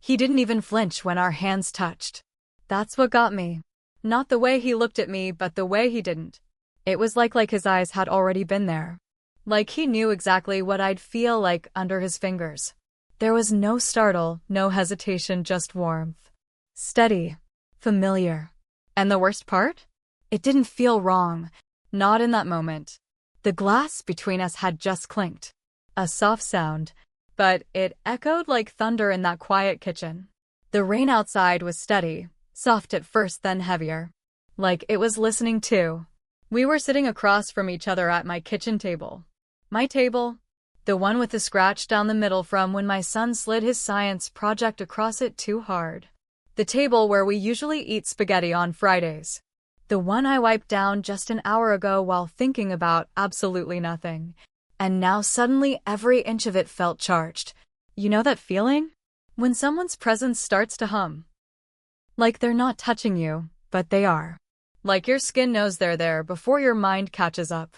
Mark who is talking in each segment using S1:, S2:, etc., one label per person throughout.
S1: He didn't even flinch when our hands touched. That's what got me. Not the way he looked at me, but the way he didn't. It was like his eyes had already been there. Like he knew exactly what I'd feel like under his fingers. There was no startle, no hesitation, just warmth. Steady. Familiar. And the worst part? It didn't feel wrong. Not in that moment. The glass between us had just clinked. A soft sound, but it echoed like thunder in that quiet kitchen. The rain outside was steady, soft at first, then heavier. Like it was listening too. We were sitting across from each other at my kitchen table. My table, the one with the scratch down the middle from when my son slid his science project across it too hard. The table where we usually eat spaghetti on Fridays. The one I wiped down just an hour ago while thinking about absolutely nothing. And now suddenly every inch of it felt charged. You know that feeling? When someone's presence starts to hum. Like they're not touching you, but they are. Like your skin knows they're there before your mind catches up.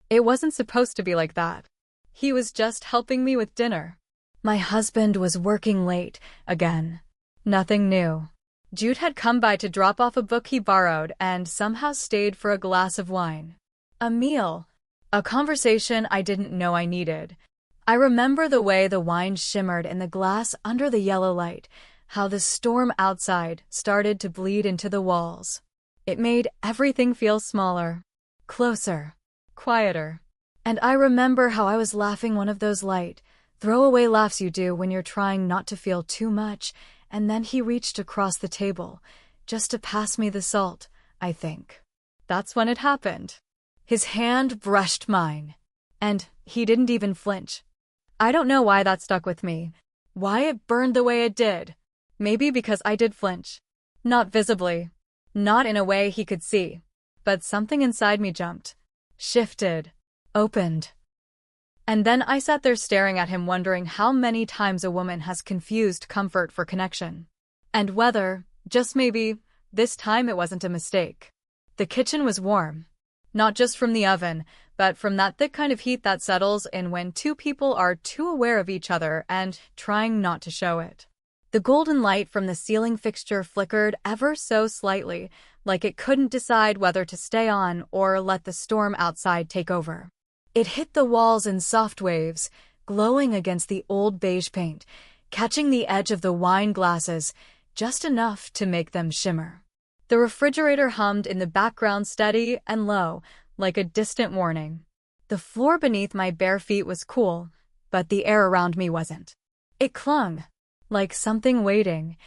S1: It wasn't supposed to be like that. He was just helping me with dinner. My husband was working late, again. Nothing new. Jude had come by to drop off a book he borrowed and somehow stayed for a glass of wine. A meal. A conversation I didn't know I needed. I remember the way the wine shimmered in the glass under the yellow light, how the storm outside started to bleed into the walls. It made everything feel smaller, closer, quieter. And I remember how I was laughing, one of those light, throwaway laughs you do when you're trying not to feel too much, and then he reached across the table, just to pass me the salt, I think. That's when it happened. His hand brushed mine, and he didn't even flinch. I don't know why that stuck with me, why it burned the way it did. Maybe because I did flinch. Not visibly, not in a way he could see, but something inside me jumped, shifted, opened. And then I sat there staring at him, wondering how many times a woman has confused comfort for connection. And whether, just maybe, this time it wasn't a mistake. The kitchen was warm. Not just from the oven, but from that thick kind of heat that settles in when two people are too aware of each other and trying not to show it. The golden light from the ceiling fixture flickered ever so slightly, like it couldn't decide whether to stay on or let the storm outside take over. It hit the walls in soft waves, glowing against the old beige paint, catching the edge of the wine glasses, just enough to make them shimmer. The refrigerator hummed in the background, steady and low, like a distant warning. The floor beneath my bare feet was cool, but the air around me wasn't. It clung, like something waiting.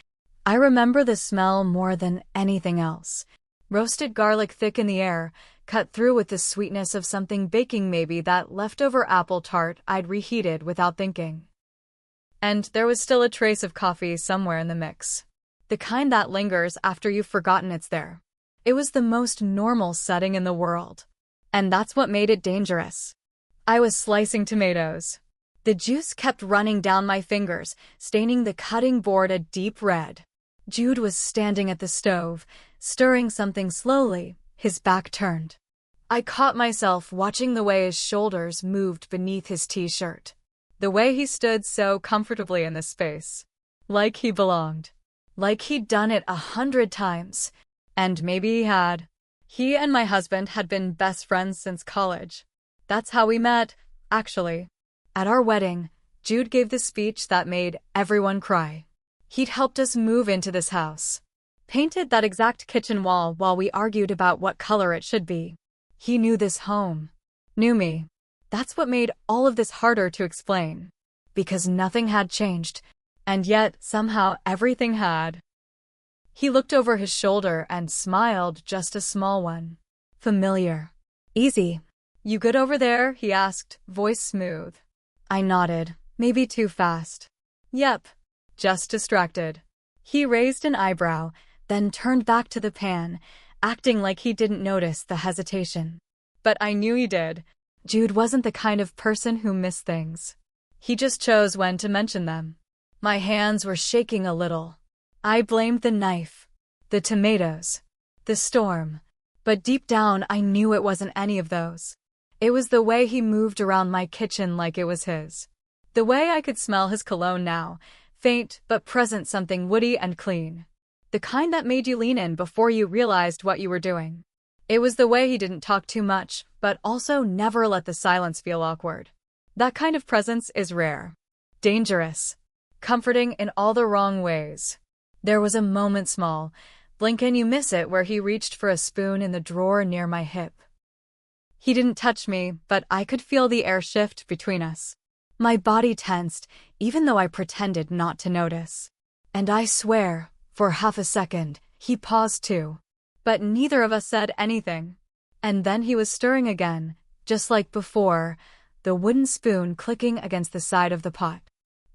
S1: I remember the smell more than anything else. Roasted garlic thick in the air, cut through with the sweetness of something baking, maybe that leftover apple tart I'd reheated without thinking. And there was still a trace of coffee somewhere in the mix. The kind that lingers after you've forgotten it's there. It was the most normal setting in the world. And that's what made it dangerous. I was slicing tomatoes. The juice kept running down my fingers, staining the cutting board a deep red. Jude was standing at the stove, stirring something slowly, his back turned. I caught myself watching the way his shoulders moved beneath his t-shirt. The way he stood so comfortably in this space. Like he belonged. Like he'd done it 100 times. And maybe he had. He and my husband had been best friends since college. That's how we met, actually. At our wedding, Jude gave the speech that made everyone cry. He'd helped us move into this house. Painted that exact kitchen wall while we argued about what color it should be. He knew this home. Knew me. That's what made all of this harder to explain. Because nothing had changed. And yet, somehow, everything had. He looked over his shoulder and smiled, just a small one. Familiar. Easy. You good over there? He asked, voice smooth. I nodded, maybe too fast. Yep. Just distracted. He raised an eyebrow, then turned back to the pan, acting like he didn't notice the hesitation. But I knew he did. Jude wasn't the kind of person who missed things. He just chose when to mention them. My hands were shaking a little. I blamed the knife, the tomatoes, the storm. But deep down I knew it wasn't any of those. It was the way he moved around my kitchen like it was his. The way I could smell his cologne now, Faint, but present, something woody and clean. The kind that made you lean in before you realized what you were doing. It was the way he didn't talk too much, but also never let the silence feel awkward. That kind of presence is rare. Dangerous. Comforting in all the wrong ways. There was a moment, small, blink and you miss it, where he reached for a spoon in the drawer near my hip. He didn't touch me, but I could feel the air shift between us. My body tensed, even though I pretended not to notice. And I swear, for half a second, he paused too. But neither of us said anything. And then he was stirring again, just like before, the wooden spoon clicking against the side of the pot.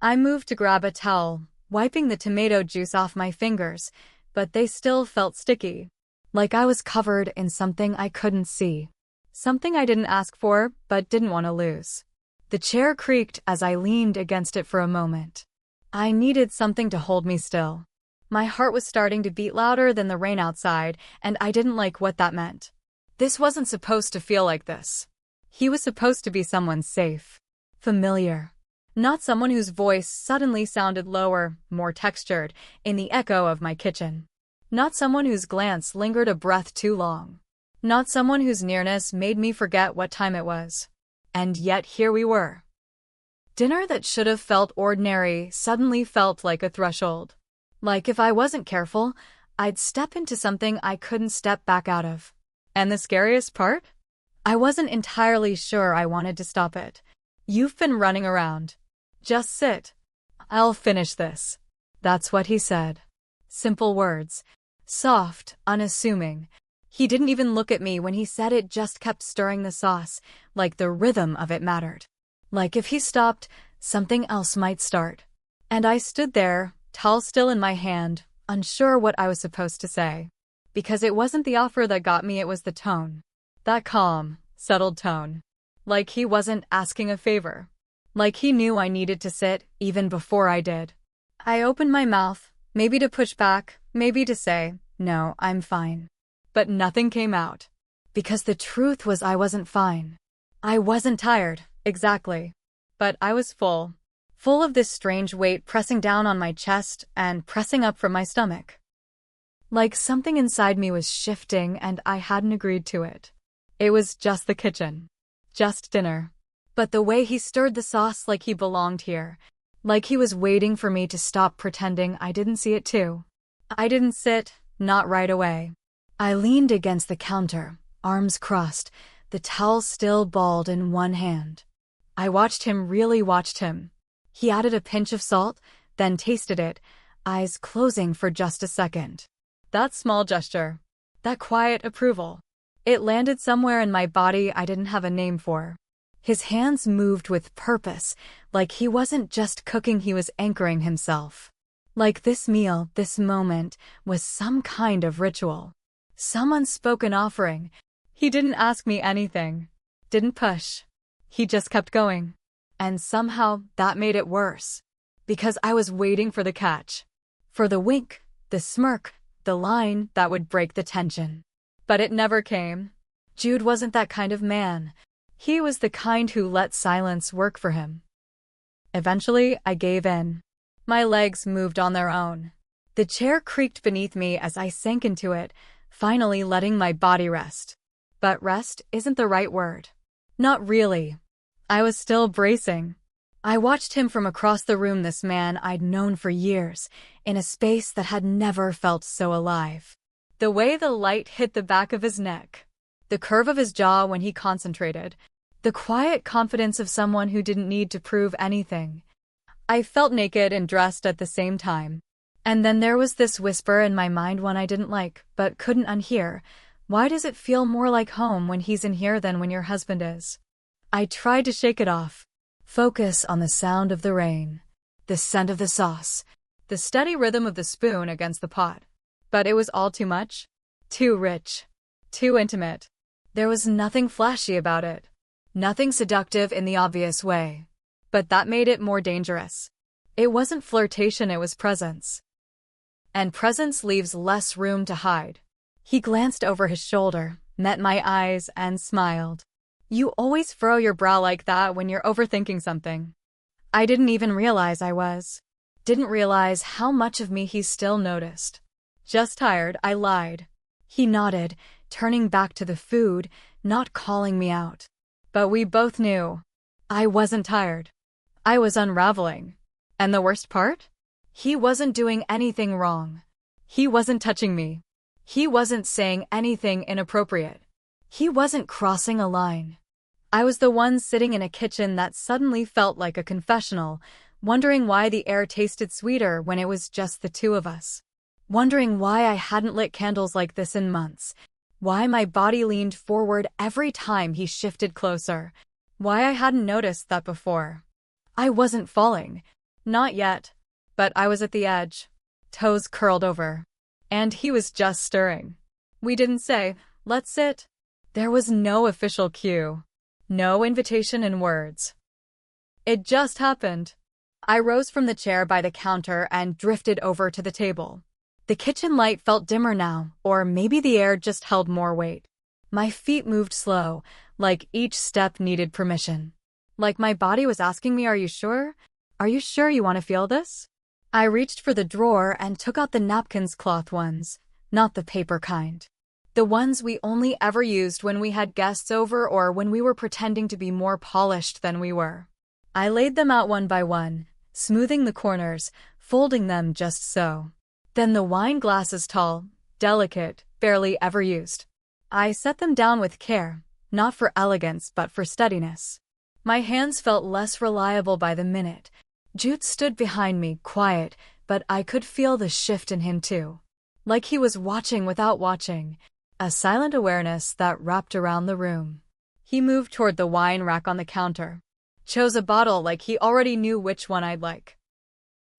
S1: I moved to grab a towel, wiping the tomato juice off my fingers, but they still felt sticky. Like I was covered in something I couldn't see. Something I didn't ask for, but didn't want to lose. The chair creaked as I leaned against it for a moment. I needed something to hold me still. My heart was starting to beat louder than the rain outside, and I didn't like what that meant. This wasn't supposed to feel like this. He was supposed to be someone safe. Familiar. Not someone whose voice suddenly sounded lower, more textured, in the echo of my kitchen. Not someone whose glance lingered a breath too long. Not someone whose nearness made me forget what time it was. And yet here we were. Dinner that should have felt ordinary suddenly felt like a threshold. Like if I wasn't careful, I'd step into something I couldn't step back out of. And the scariest part? I wasn't entirely sure I wanted to stop it. You've been running around. Just sit. I'll finish this. That's what he said. Simple words. Soft, unassuming. He didn't even look at me when he said it, just kept stirring the sauce, like the rhythm of it mattered. Like if he stopped, something else might start. And I stood there, towel still in my hand, unsure what I was supposed to say. Because it wasn't the offer that got me, it was the tone. That calm, settled tone. Like he wasn't asking a favor. Like he knew I needed to sit, even before I did. I opened my mouth, maybe to push back, maybe to say, no, I'm fine. But nothing came out. Because the truth was I wasn't fine. I wasn't tired, exactly. But I was full. Full of this strange weight pressing down on my chest and pressing up from my stomach. Like something inside me was shifting and I hadn't agreed to it. It was just the kitchen. Just dinner. But the way he stirred the sauce, like he belonged here. Like he was waiting for me to stop pretending I didn't see it too. I didn't sit, not right away. I leaned against the counter, arms crossed, the towel still balled in one hand. I watched him, really watched him. He added a pinch of salt, then tasted it, eyes closing for just a second. That small gesture. That quiet approval. It landed somewhere in my body I didn't have a name for. His hands moved with purpose, like he wasn't just cooking, he was anchoring himself. Like this meal, this moment, was some kind of ritual. Some unspoken offering. He didn't ask me anything. Didn't push. He just kept going. And somehow, that made it worse. Because I was waiting for the catch. For the wink, the smirk, the line that would break the tension. But it never came. Jude wasn't that kind of man. He was the kind who let silence work for him. Eventually, I gave in. My legs moved on their own. The chair creaked beneath me as I sank into it, finally letting my body rest. But rest isn't the right word. Not really. I was still bracing. I watched him from across the room, this man I'd known for years, in a space that had never felt so alive. The way the light hit the back of his neck. The curve of his jaw when he concentrated. The quiet confidence of someone who didn't need to prove anything. I felt naked and dressed at the same time. And then there was this whisper in my mind, one I didn't like, but couldn't unhear. Why does it feel more like home when he's in here than when your husband is? I tried to shake it off. Focus on the sound of the rain. The scent of the sauce. The steady rhythm of the spoon against the pot. But it was all too much. Too rich. Too intimate. There was nothing flashy about it. Nothing seductive in the obvious way. But that made it more dangerous. It wasn't flirtation, it was presence. And presence leaves less room to hide. He glanced over his shoulder, met my eyes, and smiled. You always furrow your brow like that when you're overthinking something. I didn't even realize I was. Didn't realize how much of me he still noticed. Just tired, I lied. He nodded, turning back to the food, not calling me out. But we both knew. I wasn't tired. I was unraveling. And the worst part? He wasn't doing anything wrong. He wasn't touching me. He wasn't saying anything inappropriate. He wasn't crossing a line. I was the one sitting in a kitchen that suddenly felt like a confessional, wondering why the air tasted sweeter when it was just the two of us. Wondering why I hadn't lit candles like this in months. Why my body leaned forward every time he shifted closer. Why I hadn't noticed that before. I wasn't falling. Not yet. But I was at the edge. Toes curled over. And he was just stirring. We didn't say, "Let's sit." There was no official cue. No invitation in words. It just happened. I rose from the chair by the counter and drifted over to the table. The kitchen light felt dimmer now, or maybe the air just held more weight. My feet moved slow, like each step needed permission. Like my body was asking me, "Are you sure? Are you sure you want to feel this?" I reached for the drawer and took out the napkins, cloth ones, not the paper kind. The ones we only ever used when we had guests over or when we were pretending to be more polished than we were. I laid them out one by one, smoothing the corners, folding them just so. Then the wine glasses, tall, delicate, barely ever used. I set them down with care, not for elegance but for steadiness. My hands felt less reliable by the minute. Jude stood behind me, quiet, but I could feel the shift in him too. Like he was watching without watching, a silent awareness that wrapped around the room. He moved toward the wine rack on the counter. Chose a bottle like he already knew which one I'd like.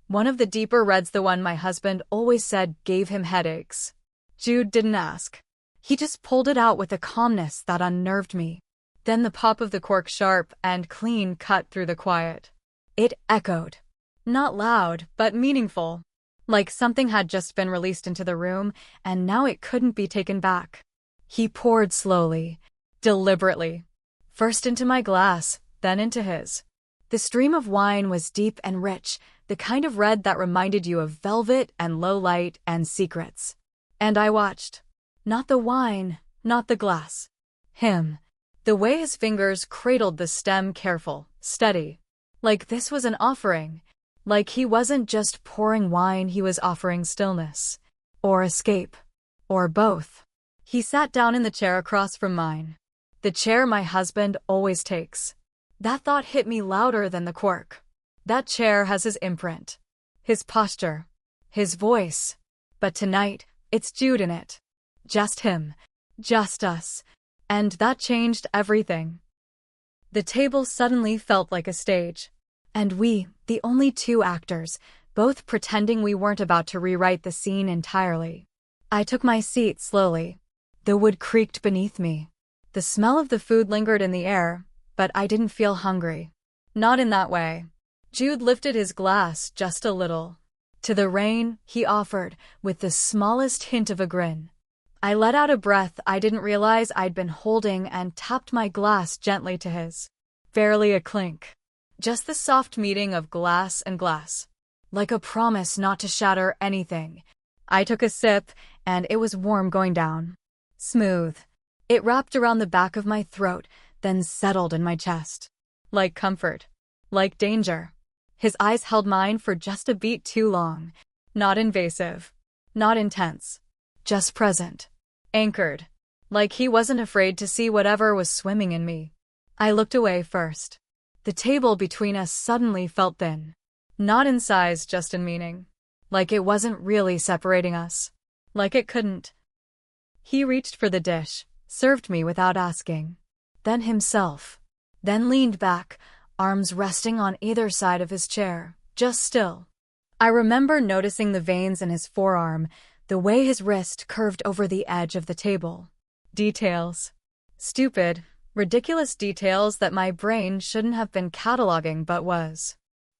S1: One of the deeper reds, the one my husband always said gave him headaches. Jude didn't ask. He just pulled it out with a calmness that unnerved me. Then the pop of the cork, sharp and clean, cut through the quiet. It echoed. Not loud, but meaningful. Like something had just been released into the room, and now it couldn't be taken back. He poured slowly, deliberately. First into my glass, then into his. The stream of wine was deep and rich, the kind of red that reminded you of velvet and low light and secrets. And I watched. Not the wine, not the glass. Him. The way his fingers cradled the stem, careful, steady. Like this was an offering. Like he wasn't just pouring wine, he was offering stillness. Or escape. Or both. He sat down in the chair across from mine. The chair my husband always takes. That thought hit me louder than the cork. That chair has his imprint. His posture. His voice. But tonight, it's Jude in it. Just him. Just us. And that changed everything. The table suddenly felt like a stage. And we, the only two actors, both pretending we weren't about to rewrite the scene entirely. I took my seat slowly. The wood creaked beneath me. The smell of the food lingered in the air, but I didn't feel hungry. Not in that way. Jude lifted his glass just a little. To the rain, he offered, with the smallest hint of a grin. I let out a breath I didn't realize I'd been holding and tapped my glass gently to his. Barely a clink. Just the soft meeting of glass and glass. Like a promise not to shatter anything. I took a sip, and it was warm going down. Smooth. It wrapped around the back of my throat, then settled in my chest. Like comfort. Like danger. His eyes held mine for just a beat too long. Not invasive. Not intense. Just present. Anchored. Like he wasn't afraid to see whatever was swimming in me. I looked away first. The table between us suddenly felt thin. Not in size, just in meaning. Like it wasn't really separating us. Like it couldn't. He reached for the dish, served me without asking. Then himself. Then leaned back, arms resting on either side of his chair, just still. I remember noticing the veins in his forearm, the way his wrist curved over the edge of the table. Details. Stupid, ridiculous details that my brain shouldn't have been cataloging but was.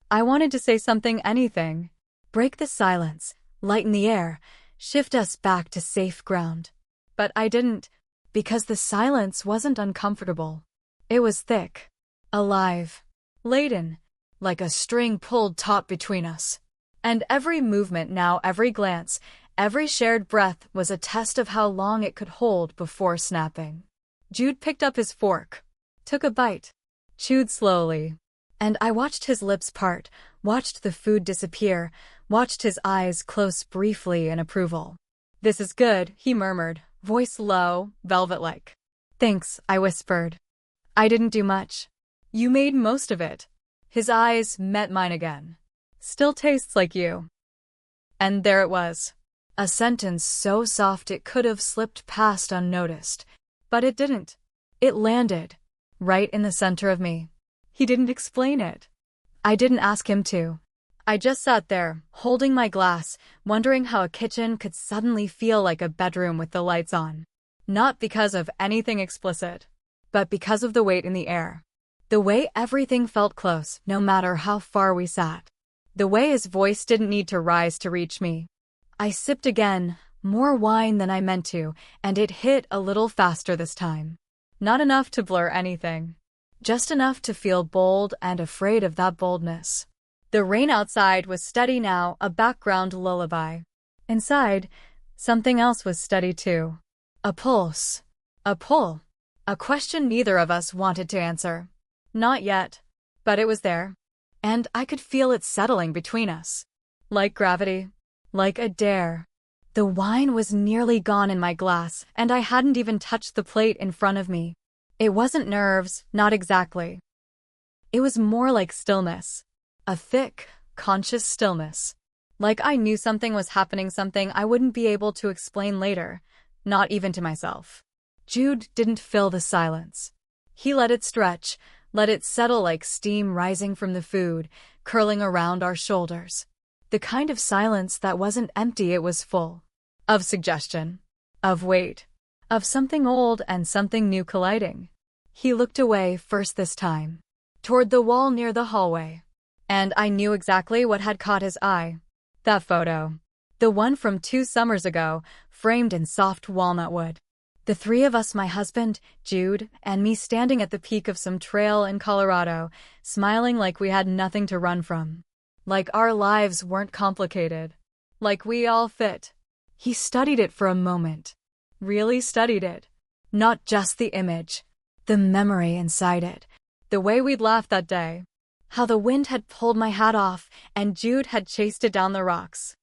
S1: I wanted to say something, anything. Break the silence, lighten the air, shift us back to safe ground. But I didn't, because the silence wasn't uncomfortable. It was thick. Alive. Laden. Like a string pulled taut between us. And every movement now, every glance, every shared breath was a test of how long it could hold before snapping. Jude picked up his fork, took a bite, chewed slowly, and I watched his lips part, watched the food disappear, watched his eyes close briefly in approval. "This is good," he murmured, voice low, velvet-like. "Thanks," I whispered. "I didn't do much. You made most of it." His eyes met mine again. "Still tastes like you." And there it was. A sentence so soft it could have slipped past unnoticed. But it didn't. It landed, right in the center of me. He didn't explain it. I didn't ask him to. I just sat there, holding my glass, wondering how a kitchen could suddenly feel like a bedroom with the lights on. Not because of anything explicit, but because of the weight in the air. The way everything felt close, no matter how far we sat. The way his voice didn't need to rise to reach me. I sipped again, more wine than I meant to, and it hit a little faster this time. Not enough to blur anything. Just enough to feel bold and afraid of that boldness. The rain outside was steady now, a background lullaby. Inside, something else was steady too. A pulse. A pull. A question neither of us wanted to answer. Not yet. But it was there. And I could feel it settling between us. Like gravity. Like a dare. The wine was nearly gone in my glass, and I hadn't even touched the plate in front of me. It wasn't nerves, not exactly. It was more like stillness. A thick, conscious stillness. Like I knew something was happening, something I wouldn't be able to explain later, not even to myself. Jude didn't fill the silence. He let it stretch, let it settle like steam rising from the food, curling around our shoulders. The kind of silence that wasn't empty, it was full. Of suggestion. Of weight. Of something old and something new colliding. He looked away first this time. Toward the wall near the hallway. And I knew exactly what had caught his eye. That photo. The one from 2 summers ago, framed in soft walnut wood. The three of us, my husband, Jude, and me, standing at the peak of some trail in Colorado, smiling like we had nothing to run from. Like our lives weren't complicated. Like we all fit. He studied it for a moment. Really studied it. Not just the image. The memory inside it. The way we'd laughed that day. How the wind had pulled my hat off and Jude had chased it down the rocks.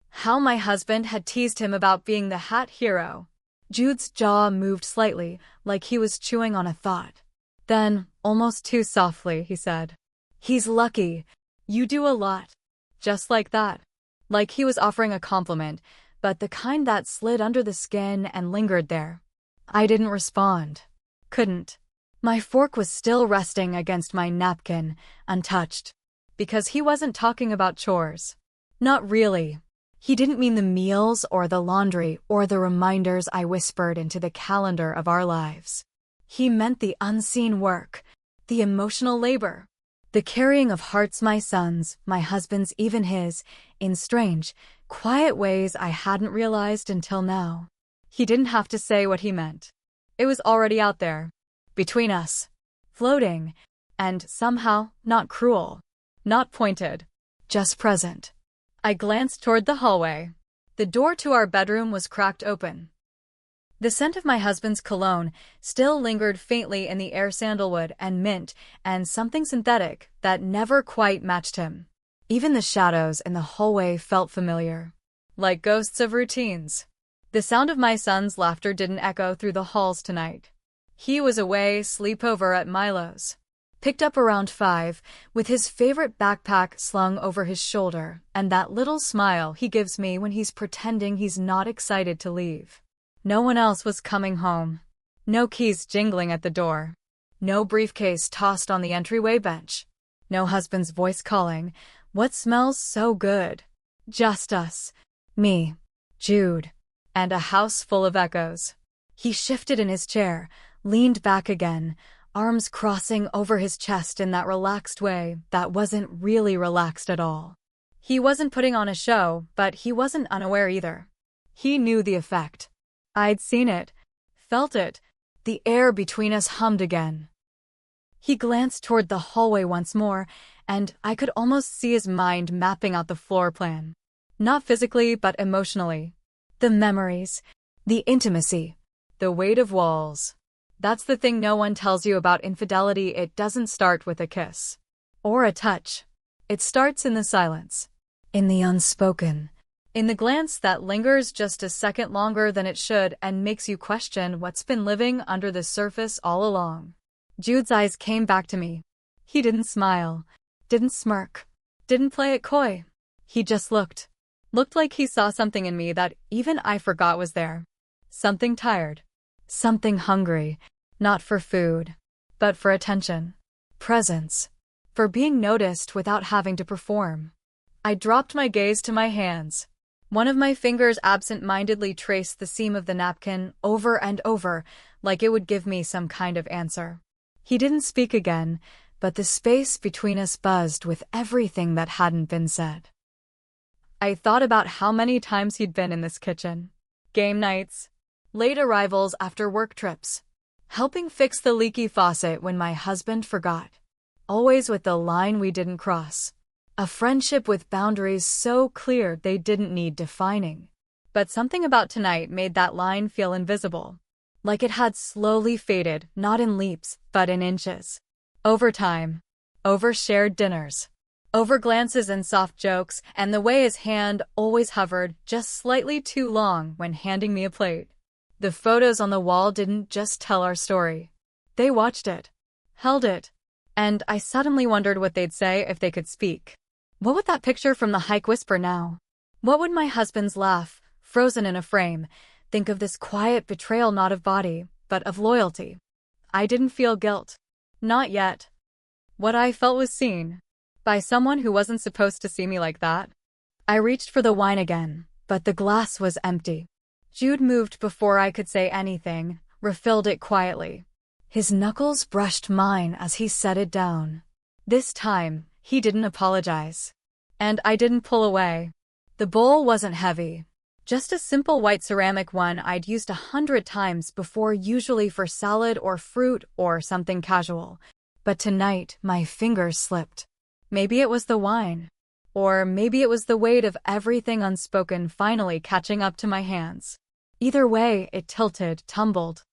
S1: How my husband had teased him about being the hat hero. Jude's jaw moved slightly, like he was chewing on a thought. Then, almost too softly, he said, "He's lucky. You do a lot." Just like that. Like he was offering a compliment, but the kind that slid under the skin and lingered there. I didn't respond. Couldn't. My fork was still resting against my napkin, untouched. Because he wasn't talking about chores. Not really. He didn't mean the meals or the laundry or the reminders I whispered into the calendar of our lives. He meant the unseen work, the emotional labor, the carrying of hearts, my son's, my husband's, even his, in strange, quiet ways I hadn't realized until now. He didn't have to say what he meant. It was already out there. Between us. Floating. And somehow not cruel. Not pointed. Just present. I glanced toward the hallway. The door to our bedroom was cracked open. The scent of my husband's cologne still lingered faintly in the air, sandalwood and mint and something synthetic that never quite matched him. Even the shadows in the hallway felt familiar. Like ghosts of routines. The sound of my son's laughter didn't echo through the halls tonight. He was away, sleepover at Milo's. Picked up around 5, with his favorite backpack slung over his shoulder, and that little smile he gives me when he's pretending he's not excited to leave. No one else was coming home. No keys jingling at the door. No briefcase tossed on the entryway bench. No husband's voice calling, "What smells so good?" Just us. Me. Jude. And a house full of echoes. He shifted in his chair, leaned back again, arms crossing over his chest in that relaxed way that wasn't really relaxed at all. He wasn't putting on a show, but he wasn't unaware either. He knew the effect. I'd seen it, felt it. The air between us hummed again. He glanced toward the hallway once more, and I could almost see his mind mapping out the floor plan. Not physically, but emotionally. The memories, the intimacy, the weight of walls. That's the thing no one tells you about infidelity. It doesn't start with a kiss or a touch. It starts in the silence, in the unspoken, in the glance that lingers just a second longer than it should and makes you question what's been living under the surface all along. Jude's eyes came back to me. He didn't smile, didn't smirk, didn't play it coy. He just looked. Looked like he saw something in me that even I forgot was there. Something tired. Something hungry. Not for food, but for attention. Presence. For being noticed without having to perform. I dropped my gaze to my hands. One of my fingers absent-mindedly traced the seam of the napkin over and over, like it would give me some kind of answer. He didn't speak again, but the space between us buzzed with everything that hadn't been said. I thought about how many times he'd been in this kitchen. Game nights, late arrivals after work trips, helping fix the leaky faucet when my husband forgot. Always with the line we didn't cross. A friendship with boundaries so clear they didn't need defining. But something about tonight made that line feel invisible. Like it had slowly faded, not in leaps, but in inches. Over time. Over shared dinners. Over glances and soft jokes, and the way his hand always hovered just slightly too long when handing me a plate. The photos on the wall didn't just tell our story. They watched it. Held it. And I suddenly wondered what they'd say if they could speak. What would that picture from the hike whisper now? What would my husband's laugh, frozen in a frame, think of this quiet betrayal not of body, but of loyalty? I didn't feel guilt. Not yet. What I felt was seen. By someone who wasn't supposed to see me like that. I reached for the wine again, but the glass was empty. Jude moved before I could say anything, refilled it quietly. His knuckles brushed mine as he set it down. This time, he didn't apologize. And I didn't pull away. The bowl wasn't heavy. Just a simple white ceramic one I'd used 100 times before, usually for salad or fruit or something casual. But tonight, my fingers slipped. Maybe it was the wine. Or maybe it was the weight of everything unspoken finally catching up to my hands. Either way, it tilted, tumbled.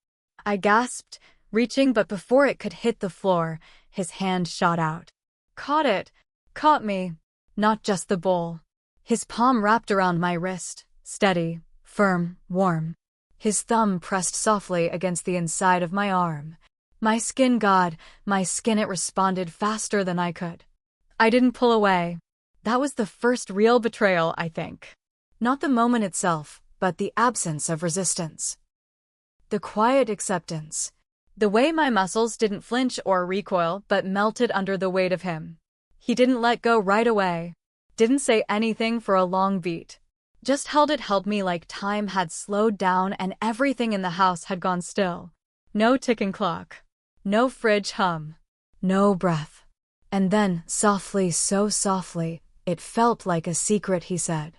S1: I gasped, reaching, but before it could hit the floor, his hand shot out. Caught it. Caught me. Not just the bowl. His palm wrapped around my wrist, steady, firm, warm. His thumb pressed softly against the inside of my arm. My skin, it responded faster than I could. I didn't pull away. That was the first real betrayal, I think. Not the moment itself, but the absence of resistance. The quiet acceptance. The way my muscles didn't flinch or recoil, but melted under the weight of him. He didn't let go right away. Didn't say anything for a long beat. Just held me like time had slowed down and everything in the house had gone still. No ticking clock. No fridge hum. No breath. And then, softly, so softly, it felt like a secret, he said.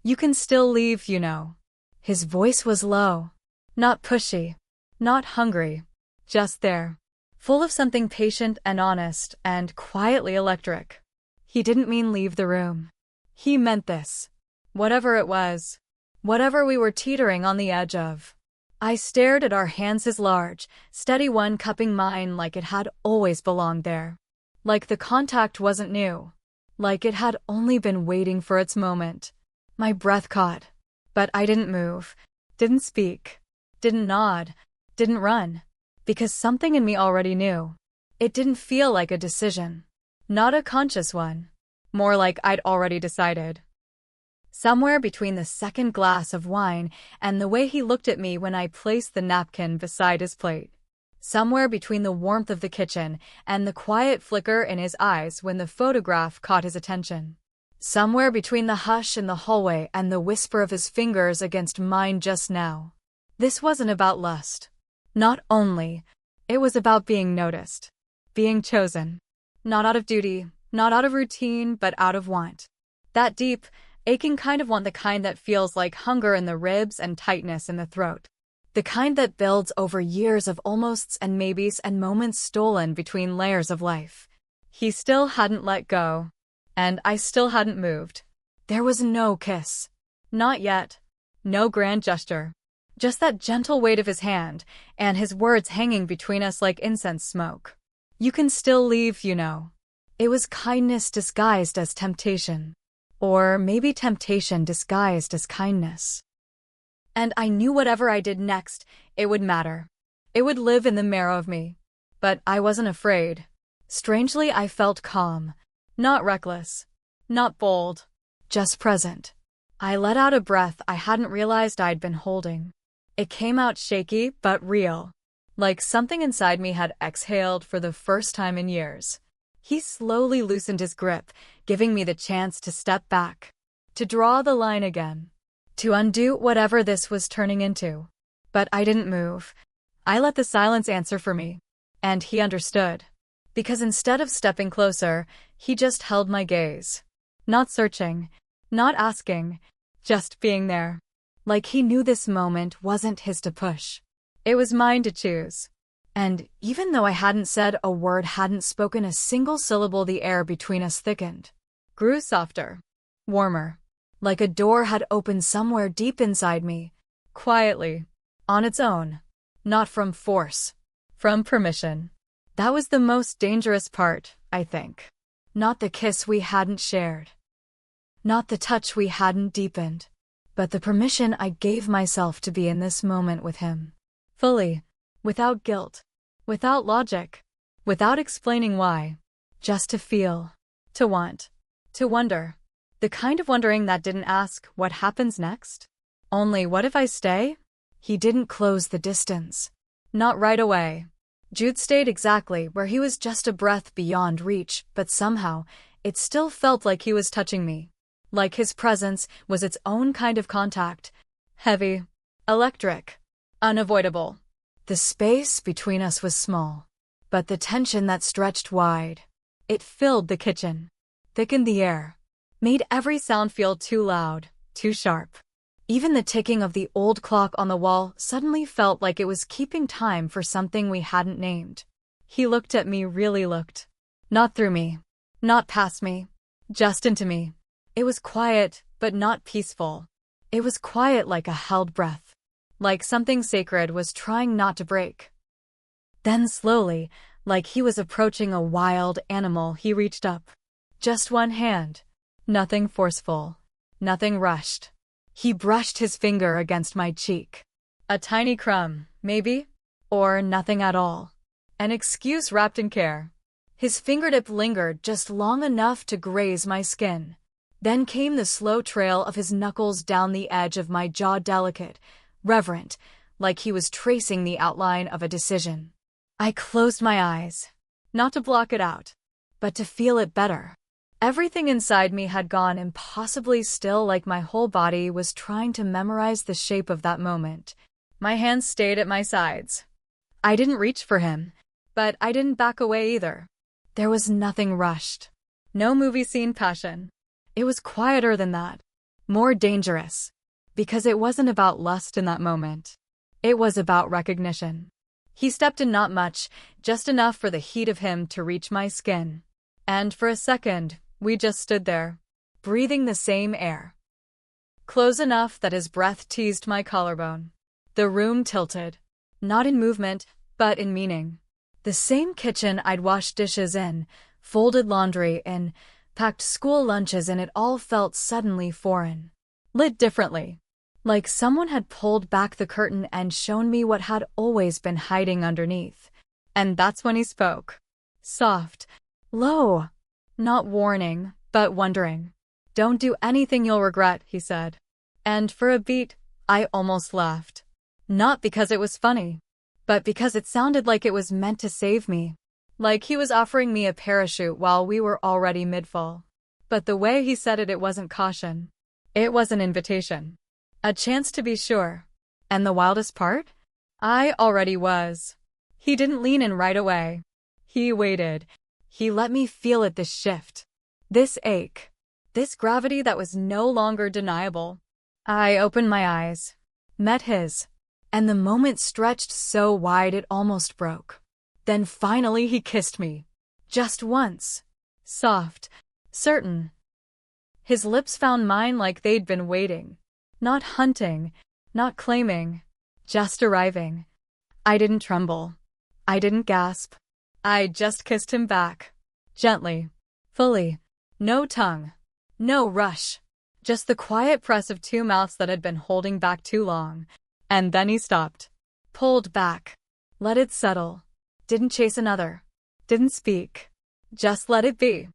S1: You can still leave, you know. His voice was low. Not pushy. Not hungry. Just there. Full of something patient and honest and quietly electric. He didn't mean leave the room. He meant this. Whatever it was. Whatever we were teetering on the edge of. I stared at our hands, his large, steady one cupping mine like it had always belonged there. Like the contact wasn't new. Like it had only been waiting for its moment. My breath caught. But I didn't move. Didn't speak. Didn't nod. Didn't run. Because something in me already knew. It didn't feel like a decision. Not a conscious one. More like I'd already decided. Somewhere between the second glass of wine and the way he looked at me when I placed the napkin beside his plate. Somewhere between the warmth of the kitchen and the quiet flicker in his eyes when the photograph caught his attention. Somewhere between the hush in the hallway and the whisper of his fingers against mine just now. This wasn't about lust. Not only. It was about being noticed. Being chosen. Not out of duty, not out of routine, but out of want. That deep, aching kind of want, the kind that feels like hunger in the ribs and tightness in the throat. The kind that builds over years of almosts and maybes and moments stolen between layers of life. He still hadn't let go. And I still hadn't moved. There was no kiss. Not yet. No grand gesture. Just that gentle weight of his hand, and his words hanging between us like incense smoke. You can still leave, you know. It was kindness disguised as temptation. Or maybe temptation disguised as kindness. And I knew whatever I did next, it would matter. It would live in the marrow of me. But I wasn't afraid. Strangely, I felt calm. Not reckless. Not bold. Just present. I let out a breath I hadn't realized I'd been holding. It came out shaky, but real. Like something inside me had exhaled for the first time in years. He slowly loosened his grip, giving me the chance to step back. To draw the line again. To undo whatever this was turning into. But I didn't move. I let the silence answer for me. And he understood. Because instead of stepping closer, he just held my gaze. Not searching. Not asking. Just being there. Like he knew this moment wasn't his to push. It was mine to choose. And even though I hadn't said a word, hadn't spoken a single syllable, the air between us thickened. Grew softer. Warmer. Like a door had opened somewhere deep inside me. Quietly. On its own. Not from force. From permission. That was the most dangerous part, I think. Not the kiss we hadn't shared. Not the touch we hadn't deepened. But the permission I gave myself to be in this moment with him. Fully. Without guilt. Without logic. Without explaining why. Just to feel. To want. To wonder. The kind of wondering that didn't ask, what happens next? Only, what if I stay? He didn't close the distance. Not right away. Jude stayed exactly where he was, just a breath beyond reach, but somehow, it still felt like he was touching me. Like his presence was its own kind of contact. Heavy. Electric. Unavoidable. The space between us was small. But the tension that stretched wide. It filled the kitchen. Thickened the air. Made every sound feel too loud, too sharp. Even the ticking of the old clock on the wall suddenly felt like it was keeping time for something we hadn't named. He looked at me, really looked. Not through me. Not past me. Just into me. It was quiet, but not peaceful. It was quiet like a held breath. Like something sacred was trying not to break. Then slowly, like he was approaching a wild animal, he reached up. Just one hand. Nothing forceful. Nothing rushed. He brushed his finger against my cheek. A tiny crumb, maybe? Or nothing at all. An excuse wrapped in care. His fingertip lingered just long enough to graze my skin. Then came the slow trail of his knuckles down the edge of my jaw, delicate, reverent, like he was tracing the outline of a decision. I closed my eyes. Not to block it out, but to feel it better. Everything inside me had gone impossibly still, like my whole body was trying to memorize the shape of that moment. My hands stayed at my sides. I didn't reach for him, but I didn't back away either. There was nothing rushed. No movie scene passion. It was quieter than that. More dangerous. Because it wasn't about lust in that moment. It was about recognition. He stepped in, not much, just enough for the heat of him to reach my skin. And for a second, we just stood there, breathing the same air. Close enough that his breath teased my collarbone. The room tilted. Not in movement, but in meaning. The same kitchen I'd washed dishes in, folded laundry in, packed school lunches in, it all felt suddenly foreign. Lit differently. Like someone had pulled back the curtain and shown me what had always been hiding underneath. And that's when he spoke. Soft. Low. Not warning, but wondering. Don't do anything you'll regret, he said. And for a beat, I almost laughed. Not because it was funny, but because it sounded like it was meant to save me. Like he was offering me a parachute while we were already mid-fall. But the way he said it, it wasn't caution. It was an invitation. A chance to be sure. And the wildest part? I already was. He didn't lean in right away. He waited. He let me feel it, this shift. This ache. This gravity that was no longer deniable. I opened my eyes. Met his. And the moment stretched so wide it almost broke. Then finally he kissed me. Just once. Soft. Certain. His lips found mine like they'd been waiting. Not hunting. Not claiming. Just arriving. I didn't tremble. I didn't gasp. I just kissed him back. Gently. Fully. No tongue. No rush. Just the quiet press of two mouths that had been holding back too long. And then he stopped. Pulled back. Let it settle. Didn't chase another. Didn't speak. Just let it be.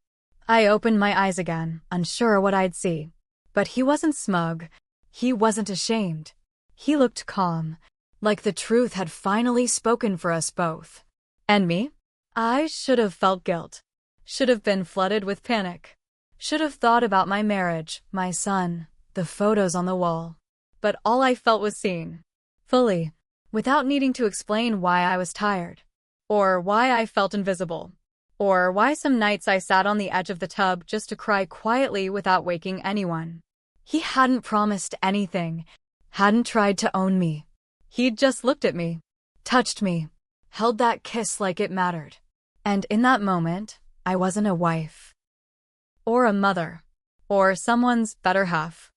S1: I opened my eyes again, unsure what I'd see. But he wasn't smug. He wasn't ashamed. He looked calm, like the truth had finally spoken for us both. And me? I should have felt guilt. Should have been flooded with panic. Should have thought about my marriage, my son, the photos on the wall. But all I felt was seen. Fully. Without needing to explain why I was tired. Or why I felt invisible. Or why some nights I sat on the edge of the tub just to cry quietly without waking anyone. He hadn't promised anything. Hadn't tried to own me. He'd just looked at me. Touched me. Held that kiss like it mattered. And in that moment, I wasn't a wife. Or a mother. Or someone's better half.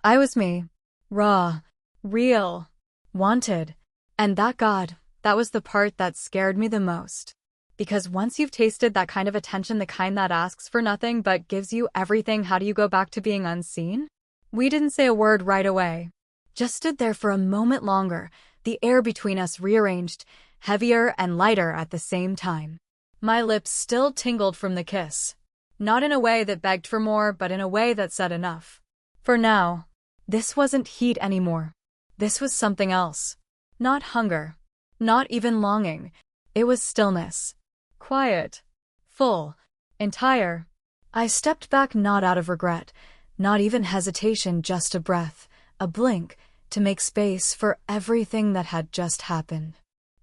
S1: I was me. Raw. Real. Wanted. And that was the part that scared me the most. Because once you've tasted that kind of attention, the kind that asks for nothing but gives you everything, how do you go back to being unseen? We didn't say a word right away. Just stood there for a moment longer, the air between us rearranged, heavier and lighter at the same time. My lips still tingled from the kiss. Not in a way that begged for more, but in a way that said enough. For now, this wasn't heat anymore. This was something else. Not hunger. Not even longing. It was stillness. Quiet. Full. Entire. I stepped back, not out of regret, not even hesitation, just a breath, a blink, to make space for everything that had just happened.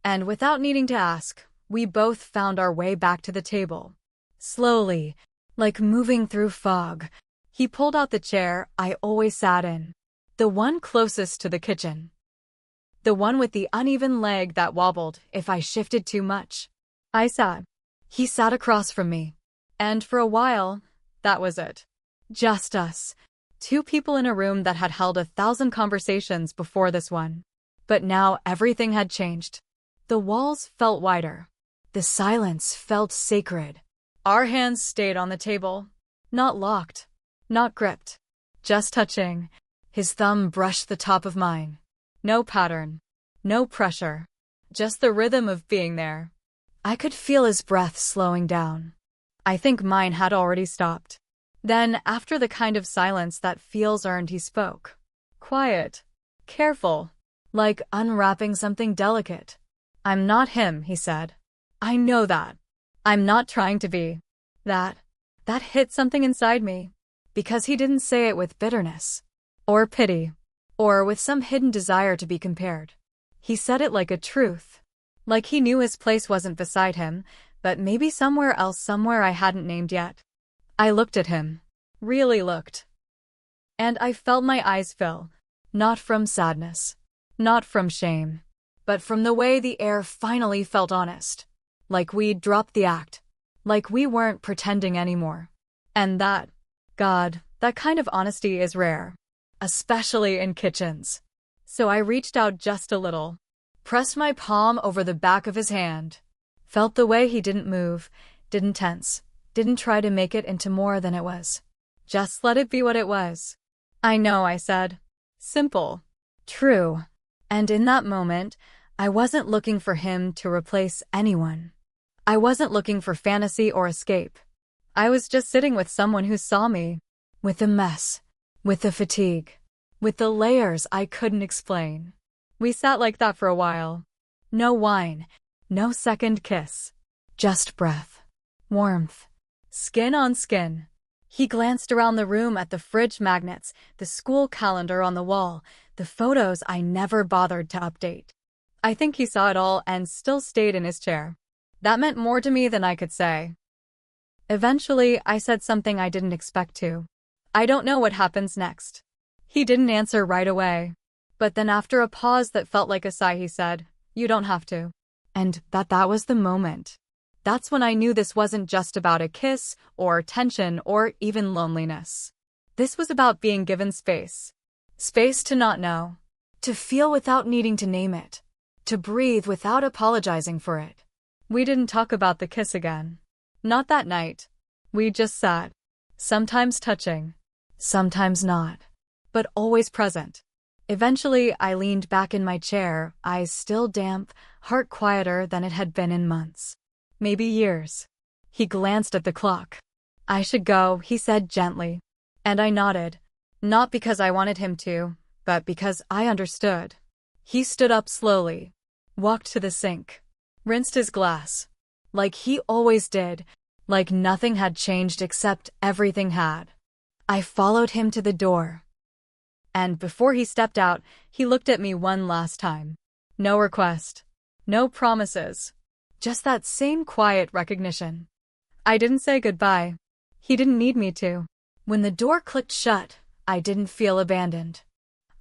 S1: And without needing to ask, we both found our way back to the table. Slowly, like moving through fog, he pulled out the chair I always sat in. The one closest to the kitchen. The one with the uneven leg that wobbled if I shifted too much. I sat. He sat across from me. And for a while, that was it. Just us. Two people in a room that had held 1,000 conversations before this one. But now everything had changed. The walls felt wider. The silence felt sacred. Our hands stayed on the table. Not locked. Not gripped. Just touching. His thumb brushed the top of mine. No pattern. No pressure. Just the rhythm of being there. I could feel his breath slowing down. I think mine had already stopped. Then, after the kind of silence that feels earned, he spoke. Quiet. Careful. Like unwrapping something delicate. I'm not him, he said. I know that. I'm not trying to be. That hit something inside me. Because he didn't say it with bitterness. Or pity. Or with some hidden desire to be compared. He said it like a truth. Like he knew his place wasn't beside him, but maybe somewhere else, somewhere I hadn't named yet. I looked at him. Really looked. And I felt my eyes fill. Not from sadness. Not from shame. But from the way the air finally felt honest. Like we'd dropped the act. Like we weren't pretending anymore. And that kind of honesty is rare. Especially in kitchens. So I reached out just a little. Pressed my palm over the back of his hand. Felt the way he didn't move, didn't tense, didn't try to make it into more than it was. Just let it be what it was. I know, I said. Simple. True. And in that moment, I wasn't looking for him to replace anyone. I wasn't looking for fantasy or escape. I was just sitting with someone who saw me. With the mess. With the fatigue. With the layers I couldn't explain. We sat like that for a while. No whine. No second kiss. Just breath. Warmth. Skin on skin. He glanced around the room at the fridge magnets, the school calendar on the wall, the photos I never bothered to update. I think he saw it all and still stayed in his chair. That meant more to me than I could say. Eventually, I said something I didn't expect to. I don't know what happens next. He didn't answer right away. But then after a pause that felt like a sigh, he said, You don't have to. And that was the moment. That's when I knew this wasn't just about a kiss, or tension, or even loneliness. This was about being given space. Space to not know. To feel without needing to name it. To breathe without apologizing for it. We didn't talk about the kiss again. Not that night. We just sat. Sometimes touching. Sometimes not. But always present. Eventually, I leaned back in my chair, eyes still damp, heart quieter than it had been in months. Maybe years. He glanced at the clock. I should go, he said gently. And I nodded. Not because I wanted him to, but because I understood. He stood up slowly. Walked to the sink. Rinsed his glass. Like he always did. Like nothing had changed except everything had. I followed him to the door. And before he stepped out, he looked at me one last time. No request. No promises. Just that same quiet recognition. I didn't say goodbye. He didn't need me to. When the door clicked shut, I didn't feel abandoned.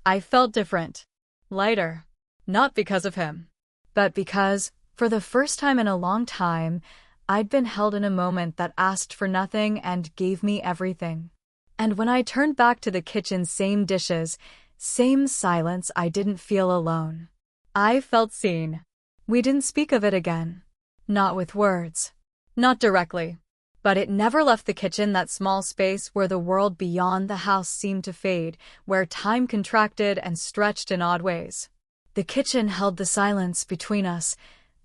S1: I felt different. Lighter. Not because of him. But because, for the first time in a long time, I'd been held in a moment that asked for nothing and gave me everything. And when I turned back to the kitchen, same dishes, same silence, I didn't feel alone. I felt seen. We didn't speak of it again. Not with words. Not directly. But it never left the kitchen, that small space where the world beyond the house seemed to fade, where time contracted and stretched in odd ways. The kitchen held the silence between us,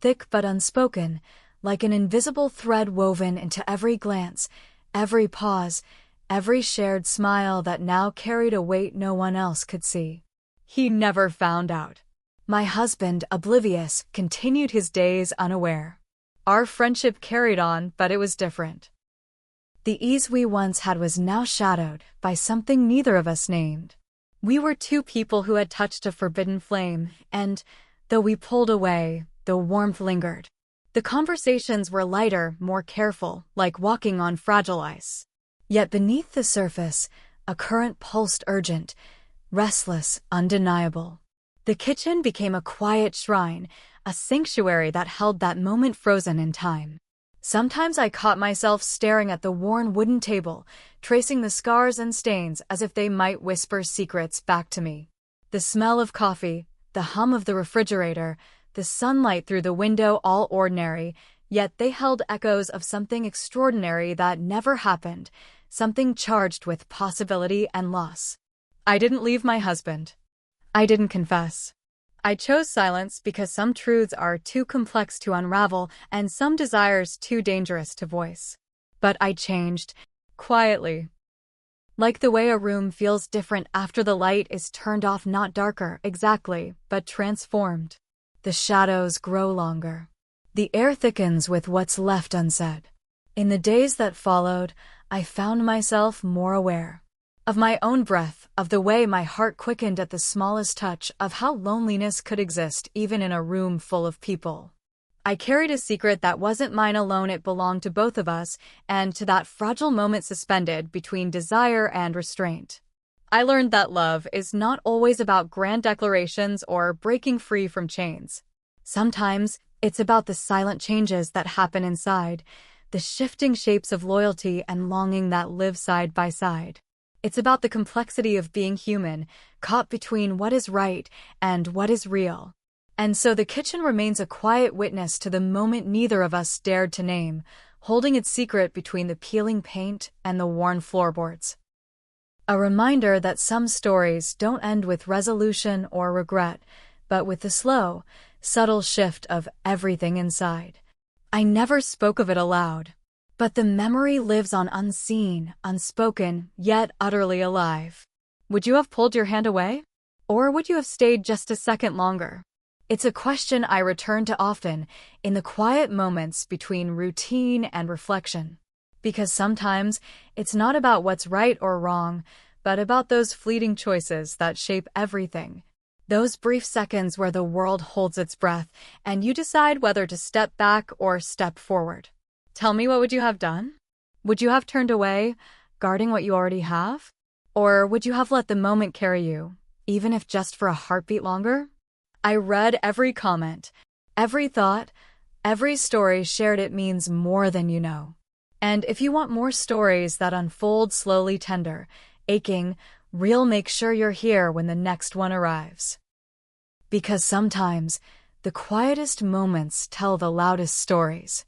S1: thick but unspoken, like an invisible thread woven into every glance, every pause, every shared smile that now carried a weight no one else could see. He never found out. My husband, oblivious, continued his days unaware. Our friendship carried on, but it was different. The ease we once had was now shadowed by something neither of us named. We were two people who had touched a forbidden flame, and, though we pulled away, the warmth lingered. The conversations were lighter, more careful, like walking on fragile ice. Yet beneath the surface, a current pulsed urgent, restless, undeniable. The kitchen became a quiet shrine, a sanctuary that held that moment frozen in time. Sometimes I caught myself staring at the worn wooden table, tracing the scars and stains as if they might whisper secrets back to me. The smell of coffee, the hum of the refrigerator, the sunlight through the window, all ordinary, yet they held echoes of something extraordinary that never happened, something charged with possibility and loss. I didn't leave my husband. I didn't confess. I chose silence because some truths are too complex to unravel and some desires too dangerous to voice. But I changed, quietly. Like the way a room feels different after the light is turned off, not darker, exactly, but transformed. The shadows grow longer. The air thickens with what's left unsaid. In the days that followed, I found myself more aware. Of my own breath, of the way my heart quickened at the smallest touch, of how loneliness could exist even in a room full of people. I carried a secret that wasn't mine alone, it belonged to both of us, and to that fragile moment suspended between desire and restraint. I learned that love is not always about grand declarations or breaking free from chains. Sometimes, it's about the silent changes that happen inside, the shifting shapes of loyalty and longing that live side by side. It's about the complexity of being human, caught between what is right and what is real. And so the kitchen remains a quiet witness to the moment neither of us dared to name, holding its secret between the peeling paint and the worn floorboards. A reminder that some stories don't end with resolution or regret, but with the slow, subtle shift of everything inside. I never spoke of it aloud. But the memory lives on, unseen, unspoken, yet utterly alive. Would you have pulled your hand away? Or would you have stayed just a second longer? It's a question I return to often, in the quiet moments between routine and reflection. Because sometimes, it's not about what's right or wrong, but about those fleeting choices that shape everything. Those brief seconds where the world holds its breath, and you decide whether to step back or step forward. Tell me, what would you have done? Would you have turned away, guarding what you already have? Or would you have let the moment carry you, even if just for a heartbeat longer? I read every comment, every thought, Every story shared it means more than you know. And if you want more stories that unfold slowly, tender, aching, real, make sure you're here when the next one arrives. Because sometimes the quietest moments tell the loudest stories.